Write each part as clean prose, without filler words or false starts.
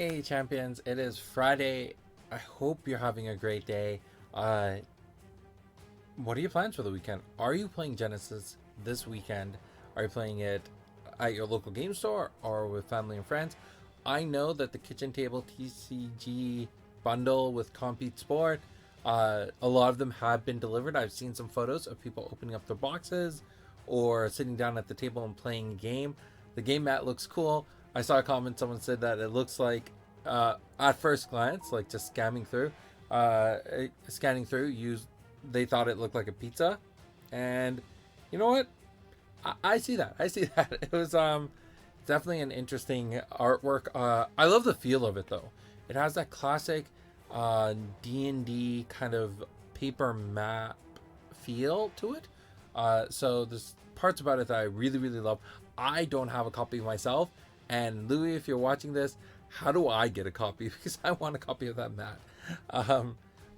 Hey champions, it is Friday. I hope you're having a great day. What are your plans for the weekend? Are you playing Genesis this weekend? Are you playing it at your local game store or with family and friends? I know that the kitchen table TCG bundle with Compete Sport, a lot of them have been delivered. I've seen some photos of people opening up their boxes or sitting down at the table and playing a game. The game mat looks cool. I saw a comment, someone said that it looks like, at first glance, like just scanning through, they thought it looked like a pizza. And you know what? I see that. I see that. It was definitely an interesting artwork. I love the feel of it though. It has that classic D&D kind of paper map feel to it. So there's parts about it that I really, really love. I don't have a copy myself. And Louis, if you're watching this, how do I get a copy? Because I want a copy of that mat.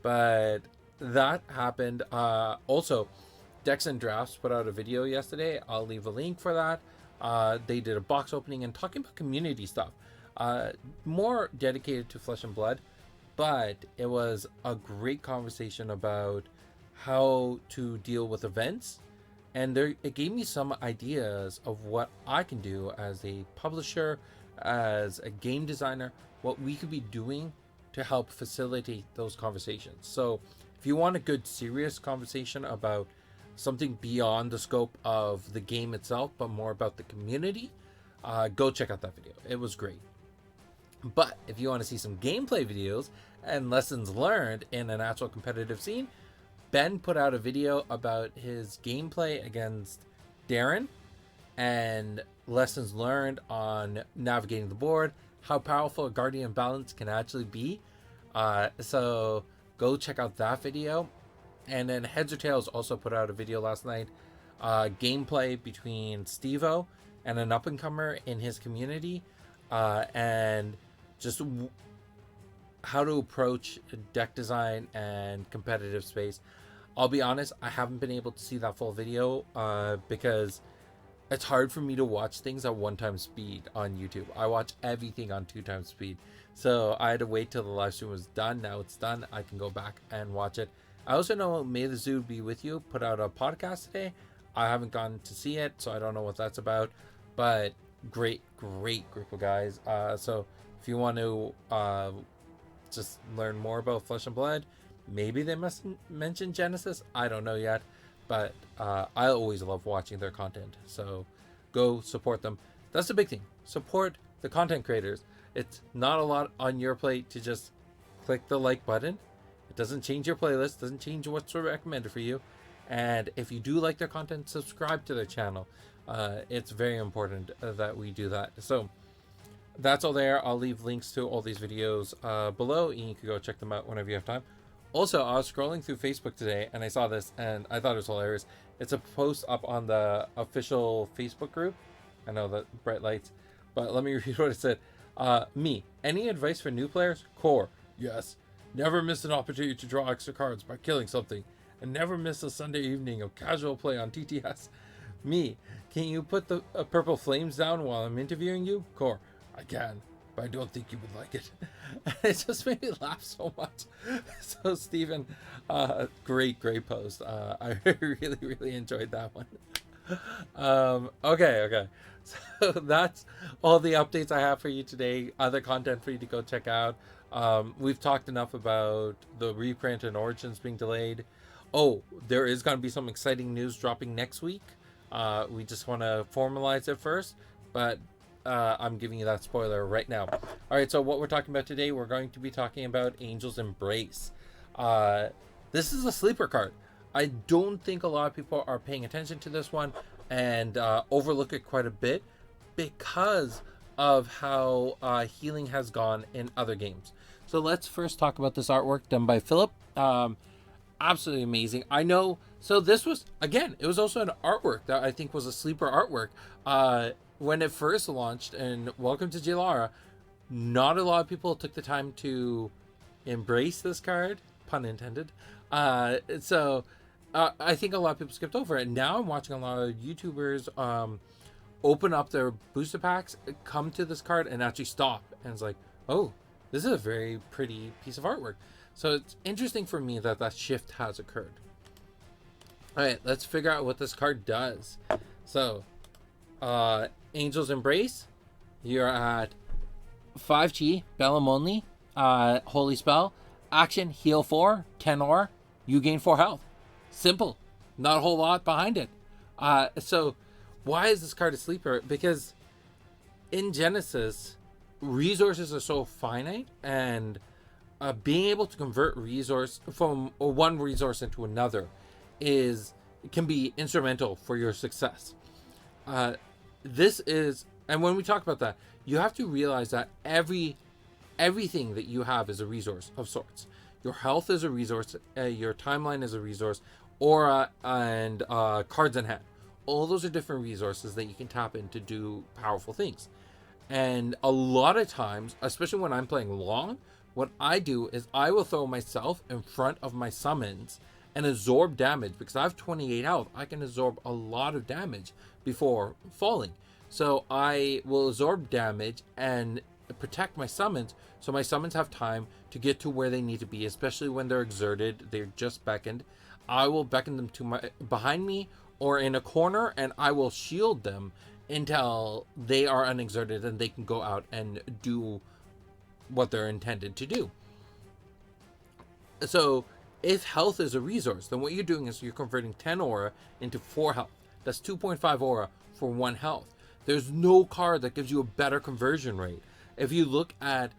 But that happened. Also, Decks and Drafts put out a video yesterday. I'll leave a link for that. They did a box opening and talking about community stuff. More dedicated to Flesh and Blood. But it was a great conversation about how to deal with events. And it gave me some ideas of what I can do as a publisher, as a game designer, what we could be doing to help facilitate those conversations. So if you want a good, serious conversation about something beyond the scope of the game itself, but more about the community, go check out that video. It was great. But if you want to see some gameplay videos and lessons learned in an actual competitive scene, Ben put out a video about his gameplay against Darren and lessons learned on navigating the board, how powerful a Guardian Balance can actually be. So go check out that video. And then Heads or Tails also put out a video last night. Gameplay between Steveo and an up-and-comer in his community. And just how to approach deck design and competitive space. I'll be honest, I haven't been able to see that full video because it's hard for me to watch things at 1x speed on YouTube. I watch everything on 2x speed. So I had to wait till the live stream was done. Now it's done. I can go back and watch it. I also know May the Zoo Be With You put out a podcast today. I haven't gone to see it, so I don't know what that's about. But great group of guys. So if you want to just learn more about Flesh and Blood, maybe they must mention Genesis. I don't know yet. But I always love watching their content. So go support them. That's the big thing. Support the content creators. It's not a lot on your plate to just click the like button. It doesn't change your playlist. Doesn't change what's recommended for you. And if you do like their content, subscribe to their channel. It's very important that we do that. So that's all there. I'll leave links to all these videos below, and you can go check them out whenever you have time. Also, I was scrolling through Facebook today and I saw this and I thought it was hilarious. It's a post up on the official Facebook group. I know that bright lights, but let me read what it said. Me, any advice for new players? Core, yes. Never miss an opportunity to draw extra cards by killing something. And never miss a Sunday evening of casual play on TTS. Me, can you put the purple flames down while I'm interviewing you? Core, I can. But I don't think you would like it. It just made me laugh so much. So Steven, great post. I really enjoyed that one. Okay. So that's all the updates I have for you today. Other content for you to go check out. We've talked enough about the reprint and Origins being delayed. Oh, there is going to be some exciting news dropping next week. We just want to formalize it first, but I'm giving you that spoiler right now. All right, so what we're talking about today, we're going to be talking about Angel's Embrace. This is a sleeper card. I don't think a lot of people are paying attention to this one and overlook it quite a bit because of how healing has gone in other games. So let's first talk about this artwork done by Philip. Absolutely amazing. I know. So this was, again, it was also an artwork that I think was a sleeper artwork. When it first launched, and welcome to Jaelara, not a lot of people took the time to embrace this card, pun intended. So I think a lot of people skipped over it. Now I'm watching a lot of YouTubers open up their booster packs, come to this card, and actually stop. And it's like, Oh, this is a very pretty piece of artwork. So it's interesting for me that that shift has occurred. All right, let's figure out what this card does. So, Angel's Embrace. You're at 5 chi, Bellum only. Holy Spell. Action, heal 4, 10 aura. You gain 4 health. Simple. Not a whole lot behind it. So, why is this card a sleeper? Because in Genesis, resources are so finite, and being able to convert resource from one resource into another can be instrumental for your success. This is, and when we talk about that, you have to realize that everything that you have is a resource of sorts. Your health is a resource, your timeline is a resource, aura and cards in hand. All those are different resources that you can tap in to do powerful things. And a lot of times, especially when I'm playing long, what I do is I will throw myself in front of my summons and absorb damage. Because I have 28 health, I can absorb a lot of damage before falling. So I will absorb damage and protect my summons, so my summons have time to get to where they need to be, especially when they're exerted, they're just beckoned. I will beckon them to behind me or in a corner, and I will shield them until they are unexerted and they can go out and do what they're intended to do. So if health is a resource, then what you're doing is you're converting 10 aura into 4 health. That's 2.5 aura for 1 health. There's no card that gives you a better conversion rate. If you look at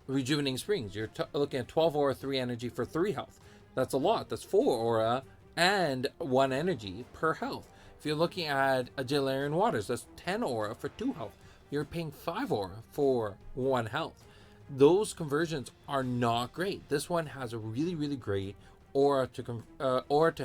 Rejuvenating Springs, you're looking at 12 aura, 3 energy for 3 health. That's a lot. That's 4 aura and 1 energy per health. If you're looking at a Jaelara Waters, that's 10 aura for 2 health. You're paying 5 aura for 1 health. Those conversions are not great. This one has a really, really great aura to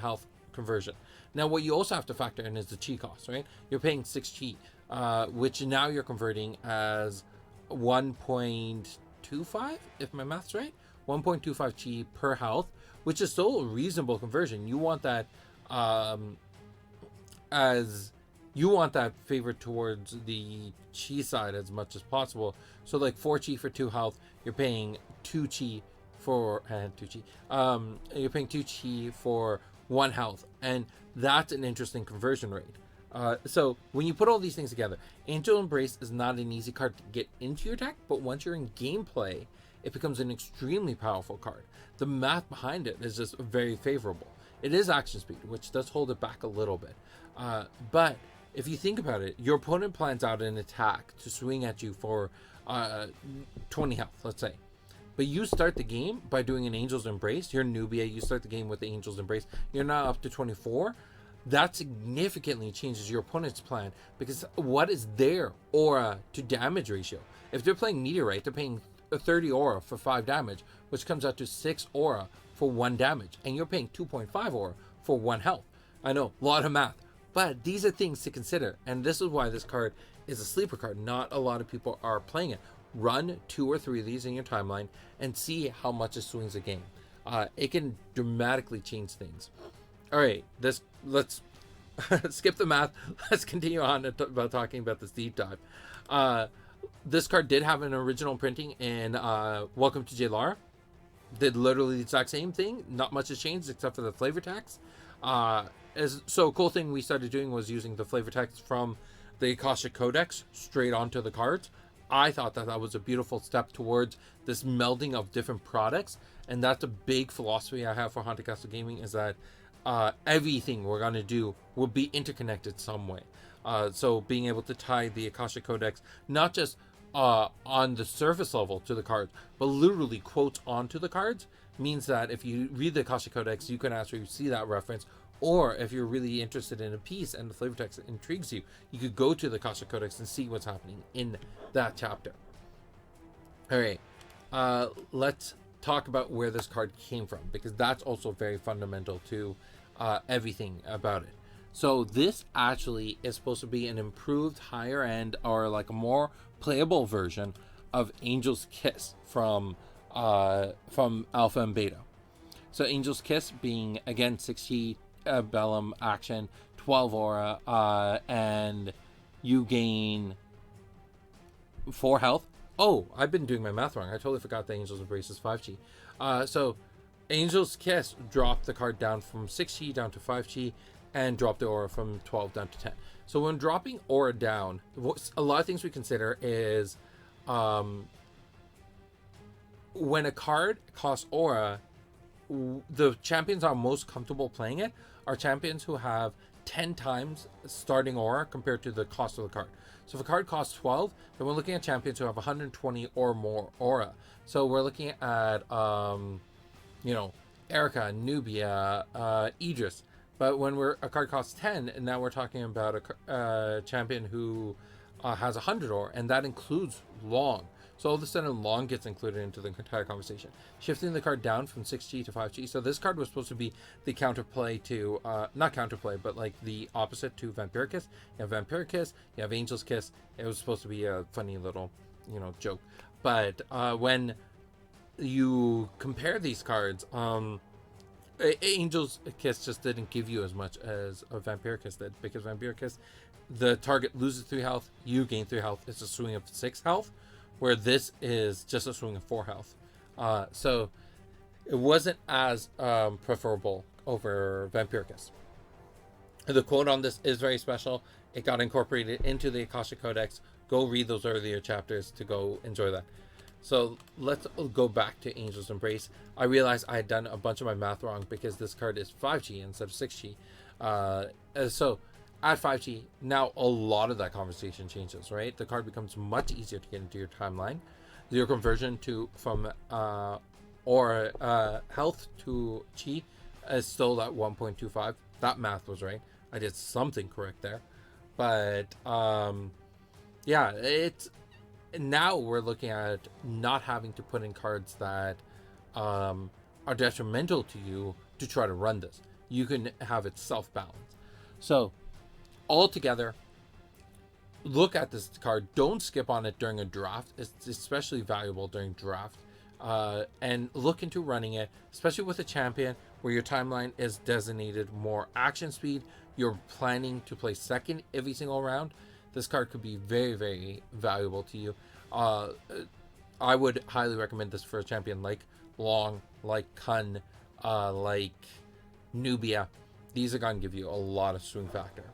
health conversion. Now, what you also have to factor in is the chi cost, right? You're paying 6 chi, which now you're converting as 1.25, if my math's right. 1.25 chi per health, which is still a reasonable conversion. You want that favored towards the chi side as much as possible. So like 4 chi for 2 health, you're paying 2 chi for you're paying 2 chi for 1 health, and that's an interesting conversion rate. So when you put all these things together, Angel Embrace is not an easy card to get into your deck, but once you're in gameplay, it becomes an extremely powerful card. The math behind it is just very favorable. It is action speed, which does hold it back a little bit. But if you think about it, your opponent plans out an attack to swing at you for 20 health, let's say. But you start the game by doing an Angel's Embrace. You're Nubia, you start the game with the Angel's Embrace. You're now up to 24. That significantly changes your opponent's plan, because what is their aura to damage ratio? If they're playing Meteorite, they're paying 30 aura for 5 damage, which comes out to 6 aura for 1 damage. And you're paying 2.5 aura for 1 health. I know, a lot of math. But these are things to consider. And this is why this card is a sleeper card. Not a lot of people are playing it. Run 2 or 3 of these in your timeline and see how much it swings a game. It can dramatically change things. All right, let's skip the math. Let's continue on about talking about this deep dive. This card did have an original printing in Welcome to Jaelara. Did literally the exact same thing. Not much has changed except for the flavor text. So a cool thing we started doing was using the flavor text from the Akashic Codex straight onto the cards. I thought that was a beautiful step towards this melding of different products, and that's a big philosophy I have for Haunted Castle Gaming, is that everything we're going to do will be interconnected some way. So being able to tie the Akashic Codex not just on the surface level to the cards, but literally quotes onto the cards, means that if you read the Akashic Codex, you can actually see that reference. Or if you're really interested in a piece and the flavor text intrigues you, you could go to the Akashic Codex and see what's happening in that chapter. All right, let's talk about where this card came from, because that's also very fundamental to everything about it. So this actually is supposed to be an improved, higher end, or like a more playable version of Angel's Kiss from Alpha and Beta. So Angel's Kiss being, again, 60 Bellum action, 12 aura, and you gain 4 health. Oh, I've been doing my math wrong. I totally forgot that Angel's Embrace is 5G. So Angel's Kiss dropped the card down from 6G down to 5G and dropped the aura from 12 down to 10. So when dropping aura down, a lot of things we consider is when a card costs aura, the champions are most comfortable playing it are champions who have 10 times starting aura compared to the cost of the card. So if a card costs 12, then we're looking at champions who have 120 or more aura. So we're looking at, Erica, Nubia, Idris. But when a card costs 10, and now we're talking about a champion who has 100 aura, and that includes Long. So all of a sudden, Long gets included into the entire conversation, shifting the card down from 6G to 5G. So this card was supposed to be the counterplay to, not counterplay, but like the opposite to Vampiricus. You have Vampiricus, you have Angel's Kiss. It was supposed to be a funny little, joke. But when you compare these cards, Angel's Kiss just didn't give you as much as a Vampiricus did, because Vampiricus, the target loses 3 health, you gain 3 health. It's a swing of 6 health, where this is just a swing of 4 health. So it wasn't as preferable over Vampiricus. The quote on this is very special. It got incorporated into the Akashic Codex. Go read those earlier chapters to go enjoy that. So let's go back to Angel's Embrace. I realized I had done a bunch of my math wrong because this card is 5G instead of 6G. So at 5G, now a lot of that conversation changes, right? The card becomes much easier to get into your timeline. Your conversion from health to chi is still at 1.25. That math was right. I did something correct there. But it's now we're looking at not having to put in cards that are detrimental to you to try to run this. You can have it self-balanced. So altogether, look at this card. Don't skip on it during a draft. It's especially valuable during draft. And look into running it, especially with a champion where your timeline is designated more action speed. You're planning to play second every single round. This card could be very, very valuable to you. I would highly recommend this for a champion like Long, like Kun, like Nubia. These are going to give you a lot of swing factor.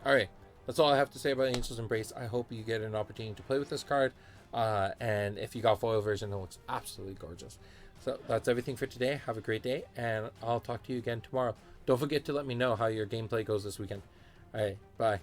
Alright, that's all I have to say about Angel's Embrace. I hope you get an opportunity to play with this card. And if you got foil version, it looks absolutely gorgeous. So that's everything for today. Have a great day, and I'll talk to you again tomorrow. Don't forget to let me know how your gameplay goes this weekend. Alright, bye.